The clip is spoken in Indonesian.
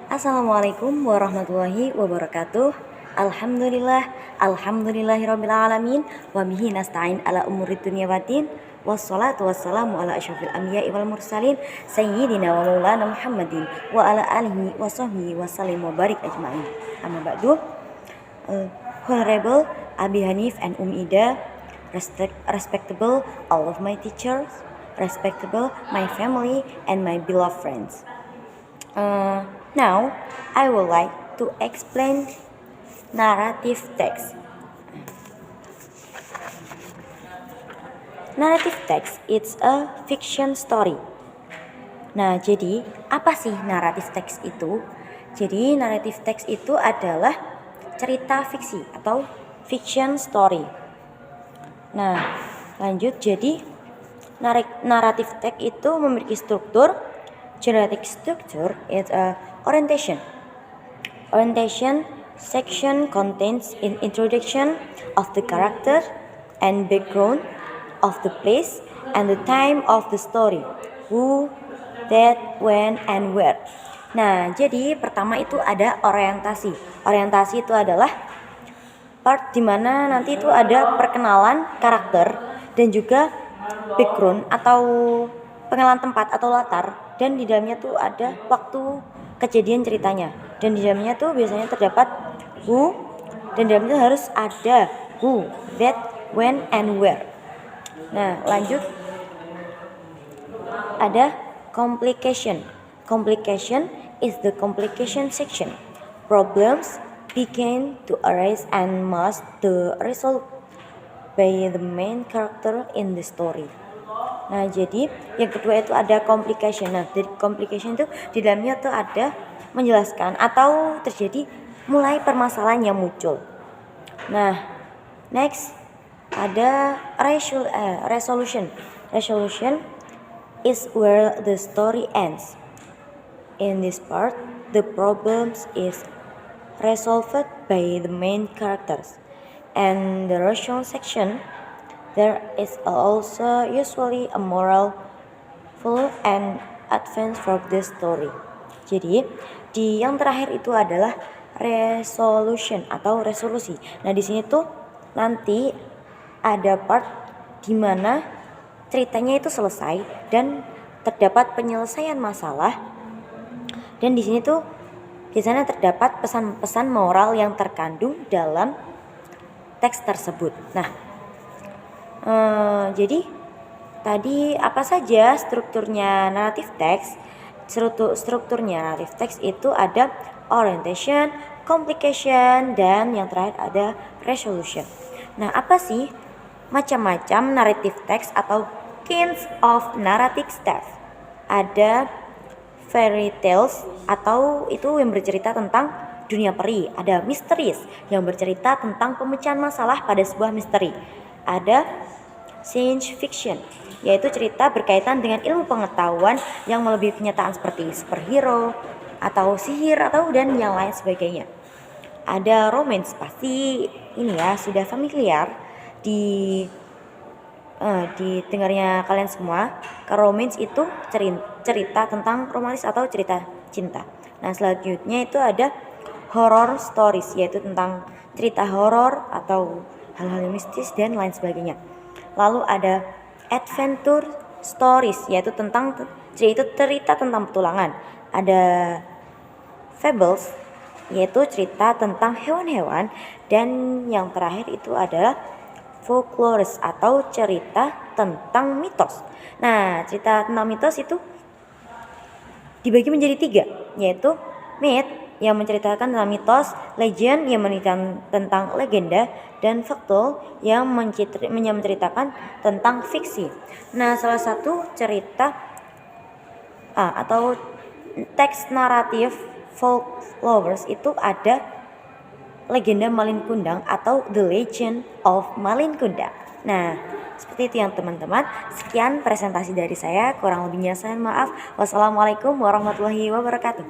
Assalamualaikum warahmatullahi wabarakatuh. Alhamdulillahirabbil alamin wa bihi nasta'in ala umurid dunya waddin. Wassalatu wassalamu ala asyrofil anbiya'i wal mursalin sayyidina wa maulana Muhammadin wa ala alihi wa sahbihi wa sallim wa barik ajma'in. Amma ba'du. Honorable Abi Hanif and Ida, respectable all of my teachers, respectable my family and my beloved friends. Now, I would like to explain narrative text. Narrative text it's a fiction story. Nah, jadi apa sih narrative text itu? Jadi narrative text itu adalah cerita fiksi atau fiction story. Nah, lanjut. Jadi narrative text itu memiliki struktur. Generative structure is a orientation. Orientation section contains an introduction of the character and background of the place and the time of the story. Who, that, when, and where. Nah, jadi pertama itu ada orientasi. Orientasi itu adalah part dimana nanti itu ada perkenalan karakter dan juga background atau pengenalan tempat atau latar, dan di dalamnya tuh ada waktu kejadian ceritanya, dan di dalamnya tuh biasanya terdapat who, dan di dalamnya harus ada who, that, when, and where. Nah, lanjut ada complication. Complication is the complication section. Problems begin to arise and must be resolved by the main character in the story. Nah, jadi yang kedua itu ada complication. Nah, dari complication itu di dalamnya tuh ada menjelaskan atau terjadi mulai permasalahan yang muncul. Nah, next ada resolution. Resolution is where the story ends. In this part, the problems is resolved by the main characters. And the rational section, there is also usually a moral full and advance for the story. Jadi di yang terakhir itu adalah resolution atau resolusi. Nah, di sini tuh nanti ada part di mana ceritanya itu selesai dan terdapat penyelesaian masalah. Dan di sini tuh biasanya terdapat pesan-pesan moral yang terkandung dalam teks tersebut. Nah, jadi tadi apa saja strukturnya narrative text? Strukturnya narrative text itu ada orientation, complication, dan yang terakhir ada resolution. Nah, apa sih macam-macam narrative text atau kinds of narrative text? Ada fairy tales atau itu yang bercerita tentang dunia peri. Ada mysteries yang bercerita tentang pemecahan masalah pada sebuah misteri. Ada science fiction, yaitu cerita berkaitan dengan ilmu pengetahuan yang melebihi kenyataan seperti superhero atau sihir atau dan yang lain sebagainya. Ada romance, pasti ini ya sudah familiar di dengarnya kalian semua. Kalau romance itu cerita tentang romantis atau cerita cinta. Nah, selanjutnya itu ada horror stories, yaitu tentang cerita horor atau hal-hal yang mistis dan lain sebagainya. Lalu ada adventure stories, yaitu tentang cerita tentang petualangan. Ada fables, yaitu cerita tentang hewan-hewan, dan yang terakhir itu adalah folklore atau cerita tentang mitos. Nah, cerita tentang mitos itu dibagi menjadi 3, yaitu myth yang menceritakan tentang mitos, legend yang menceritakan tentang legenda, dan factual yang menceritakan tentang fiksi. Nah, salah satu cerita atau teks naratif folklore itu ada legenda Malin Kundang atau The Legend of Malin Kundang. Nah, seperti itu ya teman-teman. Sekian presentasi dari saya, kurang lebihnya saya maaf. Wassalamualaikum warahmatullahi wabarakatuh.